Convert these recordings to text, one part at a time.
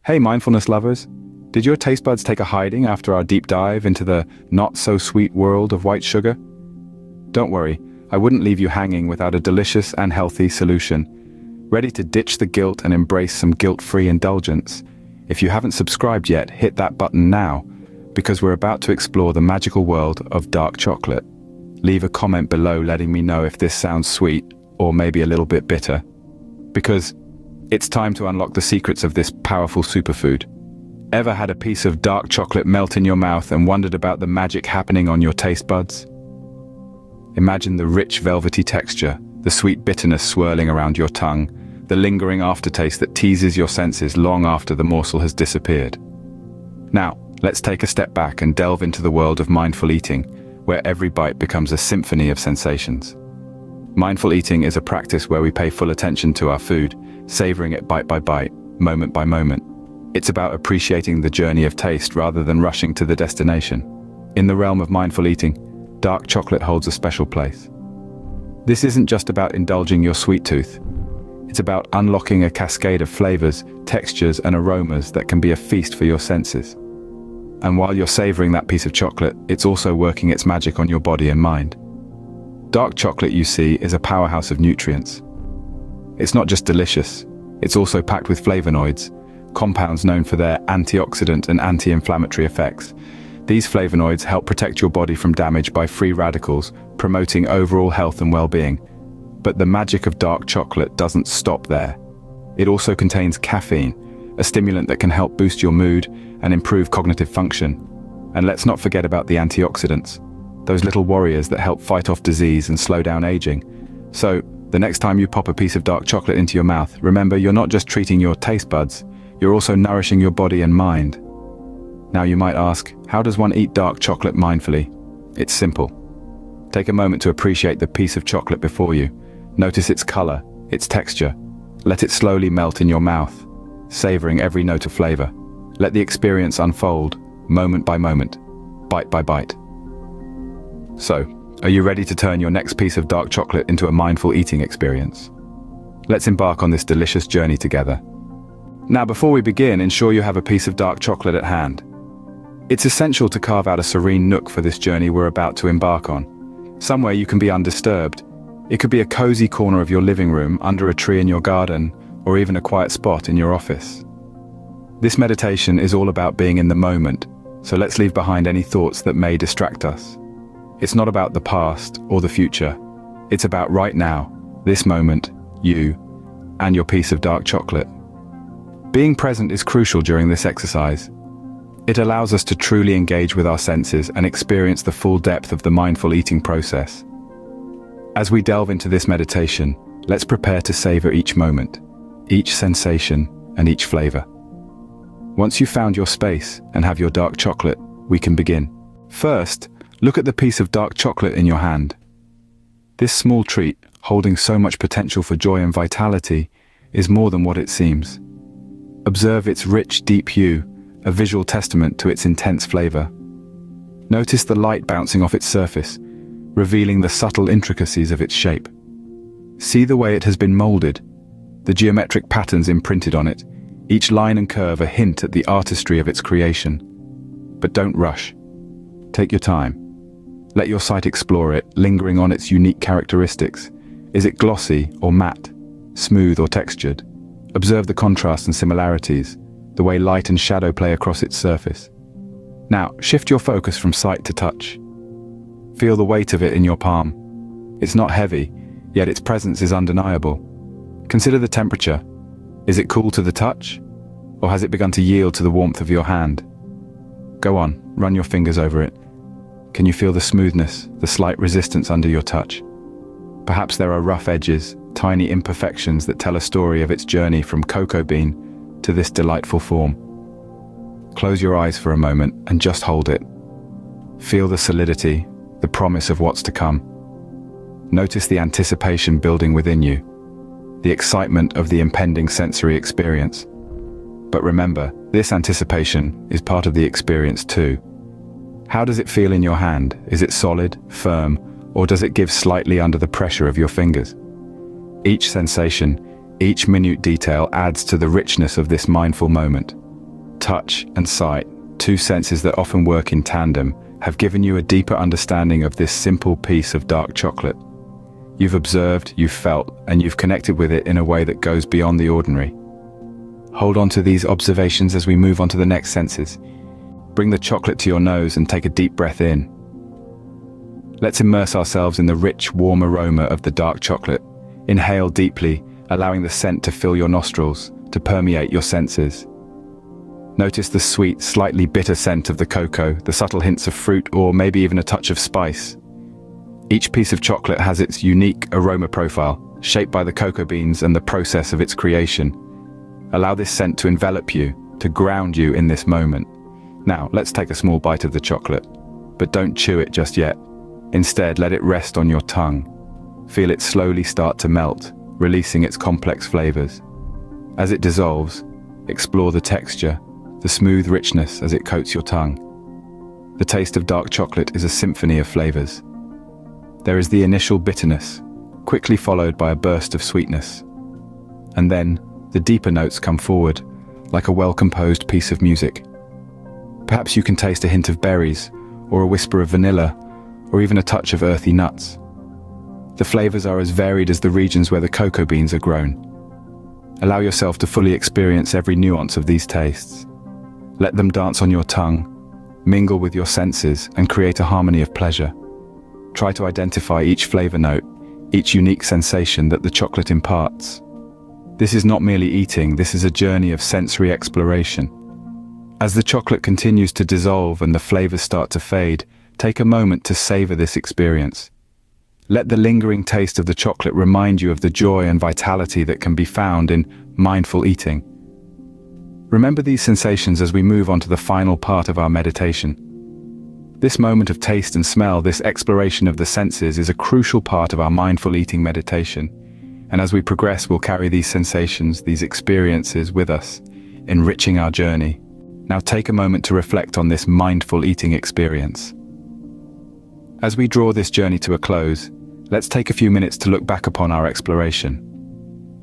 Hey mindfulness lovers, did your taste buds take a hiding after our deep dive into the not-so-sweet world of white sugar? Don't worry, I wouldn't leave you hanging without a delicious and healthy solution. Ready to ditch the guilt and embrace some guilt-free indulgence? If you haven't subscribed yet, hit that button now, because we're about to explore the magical world of dark chocolate. Leave a comment below letting me know if this sounds sweet, or maybe a little bit bitter. Because it's time to unlock the secrets of this powerful superfood. Ever had a piece of dark chocolate melt in your mouth and wondered about the magic happening on your taste buds? Imagine the rich velvety texture, the sweet bitterness swirling around your tongue, the lingering aftertaste that teases your senses long after the morsel has disappeared. Now, let's take a step back and delve into the world of mindful eating, where every bite becomes a symphony of sensations. Mindful eating is a practice where we pay full attention to our food, savoring it bite by bite, moment by moment. It's about appreciating the journey of taste rather than rushing to the destination. In the realm of mindful eating, dark chocolate holds a special place. This isn't just about indulging your sweet tooth. It's about unlocking a cascade of flavors, textures, and aromas that can be a feast for your senses. And while you're savoring that piece of chocolate, it's also working its magic on your body and mind. Dark chocolate, you see, is a powerhouse of nutrients. It's not just delicious, it's also packed with flavonoids, compounds known for their antioxidant and anti-inflammatory effects. These flavonoids help protect your body from damage by free radicals, promoting overall health and well-being. But the magic of dark chocolate doesn't stop there. It also contains caffeine, a stimulant that can help boost your mood and improve cognitive function. And let's not forget about the antioxidants, those little warriors that help fight off disease and slow down aging. So, the next time you pop a piece of dark chocolate into your mouth, remember you're not just treating your taste buds, you're also nourishing your body and mind. Now you might ask, how does one eat dark chocolate mindfully? It's simple. Take a moment to appreciate the piece of chocolate before you. Notice its color, its texture. Let it slowly melt in your mouth, savoring every note of flavor. Let the experience unfold, moment by moment, bite by bite. So, are you ready to turn your next piece of dark chocolate into a mindful eating experience? Let's embark on this delicious journey together. Now, before we begin, ensure you have a piece of dark chocolate at hand. It's essential to carve out a serene nook for this journey we're about to embark on. Somewhere you can be undisturbed. It could be a cozy corner of your living room, under a tree in your garden, or even a quiet spot in your office. This meditation is all about being in the moment, so let's leave behind any thoughts that may distract us. It's not about the past or the future. It's about right now, this moment, you, and your piece of dark chocolate. Being present is crucial during this exercise. It allows us to truly engage with our senses and experience the full depth of the mindful eating process. As we delve into this meditation, let's prepare to savor each moment, each sensation, and each flavor. Once you've found your space and have your dark chocolate, we can begin. First, look at the piece of dark chocolate in your hand. This small treat, holding so much potential for joy and vitality, is more than what it seems. Observe its rich, deep hue, a visual testament to its intense flavor. Notice the light bouncing off its surface, revealing the subtle intricacies of its shape. See the way it has been molded, the geometric patterns imprinted on it, each line and curve a hint at the artistry of its creation. But don't rush. Take your time. Let your sight explore it, lingering on its unique characteristics. Is it glossy or matte, smooth or textured? Observe the contrasts and similarities, the way light and shadow play across its surface. Now, shift your focus from sight to touch. Feel the weight of it in your palm. It's not heavy, yet its presence is undeniable. Consider the temperature. Is it cool to the touch? Or has it begun to yield to the warmth of your hand? Go on, run your fingers over it. Can you feel the smoothness, the slight resistance under your touch? Perhaps there are rough edges, tiny imperfections that tell a story of its journey from cocoa bean to this delightful form. Close your eyes for a moment and just hold it. Feel the solidity, the promise of what's to come. Notice the anticipation building within you, the excitement of the impending sensory experience. But remember, this anticipation is part of the experience too. How does it feel in your hand? Is it solid, firm, or does it give slightly under the pressure of your fingers? Each sensation, each minute detail adds to the richness of this mindful moment. touch and sight, two senses that often work in tandem, have given you a deeper understanding of this simple piece of dark chocolate. You've observed, you've felt, and you've connected with it in a way that goes beyond the ordinary. Hold on to these observations as we move on to the next senses. Bring the chocolate to your nose and take a deep breath in. Let's immerse ourselves in the rich, warm aroma of the dark chocolate. Inhale deeply, allowing the scent to fill your nostrils, to permeate your senses. Notice the sweet, slightly bitter scent of the cocoa, the subtle hints of fruit, or maybe even a touch of spice. Each piece of chocolate has its unique aroma profile, shaped by the cocoa beans and the process of its creation. Allow this scent to envelop you, to ground you in this moment. Now, let's take a small bite of the chocolate, but don't chew it just yet. Instead, let it rest on your tongue. Feel it slowly start to melt, releasing its complex flavors. As it dissolves, explore the texture, the smooth richness as it coats your tongue. The taste of dark chocolate is a symphony of flavors. There is the initial bitterness, quickly followed by a burst of sweetness. And then, the deeper notes come forward, like a well-composed piece of music. Perhaps you can taste a hint of berries, or a whisper of vanilla, or even a touch of earthy nuts. The flavors are as varied as the regions where the cocoa beans are grown. Allow yourself to fully experience every nuance of these tastes. Let them dance on your tongue, mingle with your senses, and create a harmony of pleasure. Try to identify each flavor note, each unique sensation that the chocolate imparts. This is not merely eating, this is a journey of sensory exploration. As the chocolate continues to dissolve and the flavors start to fade, take a moment to savor this experience. Let the lingering taste of the chocolate remind you of the joy and vitality that can be found in mindful eating. Remember these sensations as we move on to the final part of our meditation. This moment of taste and smell, this exploration of the senses, is a crucial part of our mindful eating meditation. And as we progress, we'll carry these sensations, these experiences with us, enriching our journey. Now take a moment to reflect on this mindful eating experience. As we draw this journey to a close, let's take a few minutes to look back upon our exploration.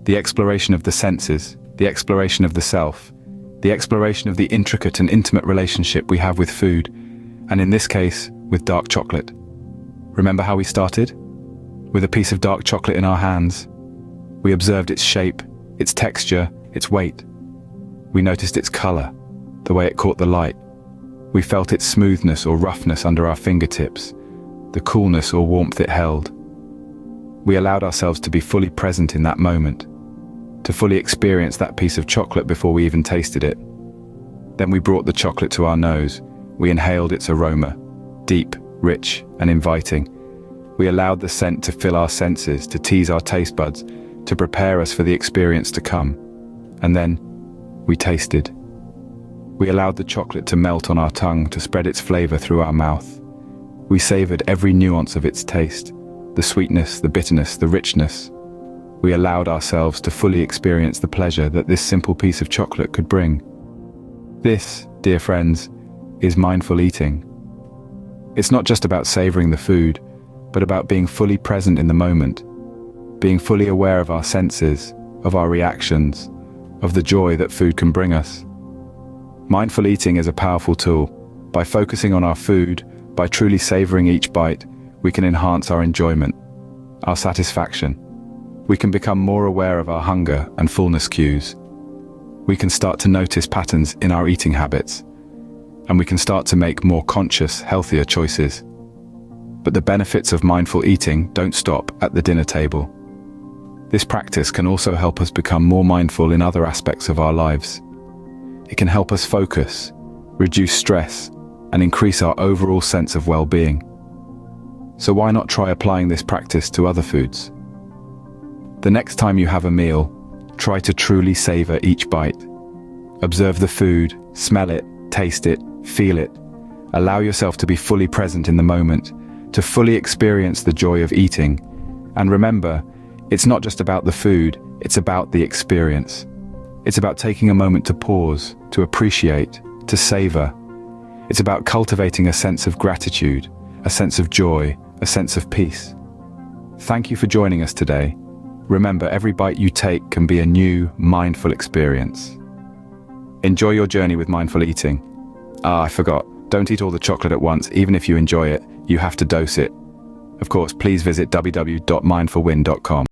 The exploration of the senses, the exploration of the self, the exploration of the intricate and intimate relationship we have with food, and in this case, with dark chocolate. Remember how we started? With a piece of dark chocolate in our hands. We observed its shape, its texture, its weight. We noticed its color, the way it caught the light. We felt its smoothness or roughness under our fingertips, the coolness or warmth it held. We allowed ourselves to be fully present in that moment, to fully experience that piece of chocolate before we even tasted it. Then we brought the chocolate to our nose. We inhaled its aroma, deep, rich, and inviting. We allowed the scent to fill our senses, to tease our taste buds, to prepare us for the experience to come. And then, we tasted. We allowed the chocolate to melt on our tongue, to spread its flavor through our mouth. We savored every nuance of its taste, the sweetness, the bitterness, the richness. We allowed ourselves to fully experience the pleasure that this simple piece of chocolate could bring. This, dear friends, is mindful eating. It's not just about savoring the food, but about being fully present in the moment, being fully aware of our senses, of our reactions, of the joy that food can bring us. Mindful eating is a powerful tool. By focusing on our food, by truly savoring each bite, we can enhance our enjoyment, our satisfaction. We can become more aware of our hunger and fullness cues. We can start to notice patterns in our eating habits, and we can start to make more conscious, healthier choices. But the benefits of mindful eating don't stop at the dinner table. This practice can also help us become more mindful in other aspects of our lives. It can help us focus, reduce stress, and increase our overall sense of well-being. So why not try applying this practice to other foods? The next time you have a meal, try to truly savor each bite. Observe the food, smell it, taste it, feel it. Allow yourself to be fully present in the moment, to fully experience the joy of eating. And remember, it's not just about the food, it's about the experience. It's about taking a moment to pause, to appreciate, to savor. It's about cultivating a sense of gratitude, a sense of joy, a sense of peace. Thank you for joining us today. Remember, every bite you take can be a new, mindful experience. Enjoy your journey with mindful eating. Ah, I forgot. Don't eat all the chocolate at once. Even if you enjoy it, you have to dose it. Of course, please visit www.mindfulwin.com.